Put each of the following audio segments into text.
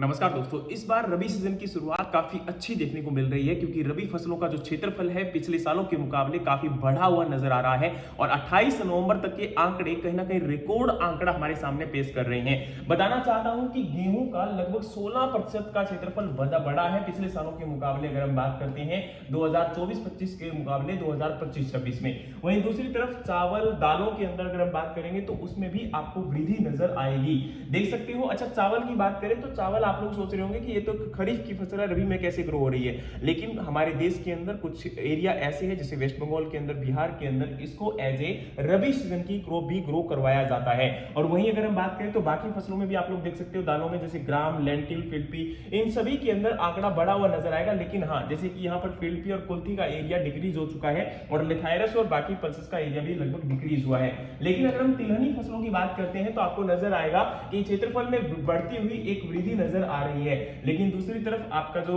नमस्कार दोस्तों, इस बार रबी सीजन की शुरुआत काफी अच्छी देखने को मिल रही है क्योंकि रबी फसलों का जो क्षेत्रफल है पिछले सालों के मुकाबले काफी बढ़ा हुआ नजर आ रहा है और 28 नवंबर तक के आंकड़े कहीं ना कहीं रिकॉर्ड आंकड़ा हमारे सामने पेश कर रहे हैं। बताना चाहता हूं कि गेहूं का लगभग 16% का क्षेत्रफल बढ़ा है पिछले सालों के मुकाबले। अगर हम बात करते हैं 2024-25 के मुकाबले 2025-26 में, वहीं दूसरी तरफ चावल दालों के अंदर अगर हम बात करेंगे तो उसमें भी आपको वृद्धि नजर आएगी, देख सकते हो। अच्छा, चावल की बात करें तो चावल आप लोग सोच रहे होंगे कि ये तो खरीफ की फसल है, रबी में कैसे ग्रो हो रही है, लेकिन हमारे देश के अंदर कुछ एरिया ऐसे हैं जैसे वेस्ट बंगाल के अंदर, बिहार के अंदर इसको एज ए रबी सीजन की क्रॉप भी ग्रो करवाया जाता है। और वहीं अगर हम बात करें तो बाकी फसलों में भी आप लोग देख सकते हो, दालों में जैसे ग्राम, लेंटिल, फिल्पी, इन सभी के अंदर आंकड़ा बढ़ा हुआ नजर आएगा। लेकिन हाँ, जैसे कि यहाँ पर फिल्पी और कुल्थी का एरिया डिक्रीज हो चुका है और लिथायरस और बाकी पल्सेस का एरिया भी लगभग डिक्रीज हुआ है। लेकिन अगर हम तिलहनी फसलों की बात करते हैं तो आपको नजर आएगा कि क्षेत्रफल में बढ़ती हुई एक वृद्धि नजर आ रही है। लेकिन दूसरी तरफ आपका जो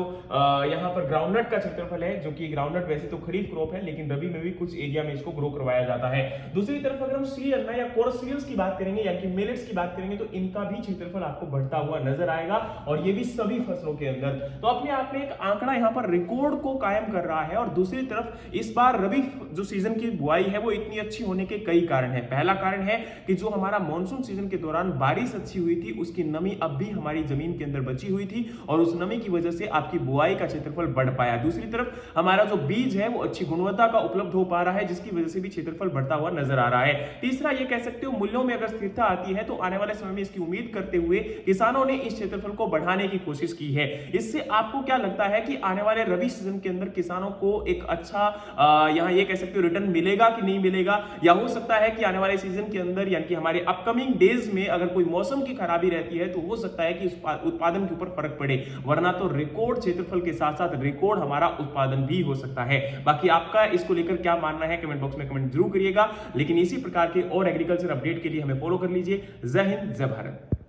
यहाँ पर ग्राउंडनट का क्षेत्रफल है, जो कि ग्राउंडनट वैसे तो खरीफ क्रॉप है लेकिन रबी में भी कुछ एरिया में इसको ग्रो करवाया जाता है। दूसरी तरफ अगर हम सी अन्ना या कोरस सीरियल्स की बात करेंगे यानी कि मिलेट्स की बात करेंगे तो इनका भी क्षेत्रफल आपको बढ़ता हुआ नजर आएगा और ये भी सभी फसलों के अंदर। तो अपने आप में एक आंकड़ा यहाँ पर रिकॉर्ड को कायम कर रहा है। और दूसरी तरफ इस बार रबी जो सीजन की बुआई है वो इतनी अच्छी होने के कई कारण है। पहला कारण है कि जो हमारा मानसून सीजन के दौरान बारिश अच्छी हुई थी उसकी नमी अब भी हमारी जमीन के अंदर बची हुई थी और उस नमी की वजह से आपकी बुआई का क्षेत्रफल बढ़ पाया। दूसरी तरफ हमारा जो बीज है वो अच्छी गुणवत्ता का उपलब्ध हो पा रहा है जिसकी वजह से भी क्षेत्रफल बढ़ता हुआ नजर आ रहा है। तीसरा ये कह सकते हो, मूल्यों में अगर स्थिरता आती है तो आने वाले समय में इसकी उम्मीद करते हुए किसानों ने इस क्षेत्रफल को बढ़ाने की कोशिश की है। इससे आपको क्या लगता है कि आने वाले रबी सीजन के अंदर किसानों को एक अच्छा यहाँ ये कह सकते हो रिटर्न मिलेगा कि नहीं मिलेगा, या हो सकता है कि आने वाले सीजन के अंदर यानी कि हमारे अपकमिंग डेज में अगर कोई मौसम की खराबी रहती है तो हो सकता है कि उत्पादन के ऊपर फर्क पड़े, वरना तो रिकॉर्ड क्षेत्रफल के साथ साथ रिकॉर्ड हमारा उत्पादन भी हो सकता है। बाकी आपका इसको लेकर क्या मानना है कमेंट बॉक्स में कमेंट जरूर करिएगा। लेकिन इसी प्रकार के और एग्रीकल्चर अपडेट के लिए हमें फॉलो कर लीजिए। जय हिंद, जय भारत।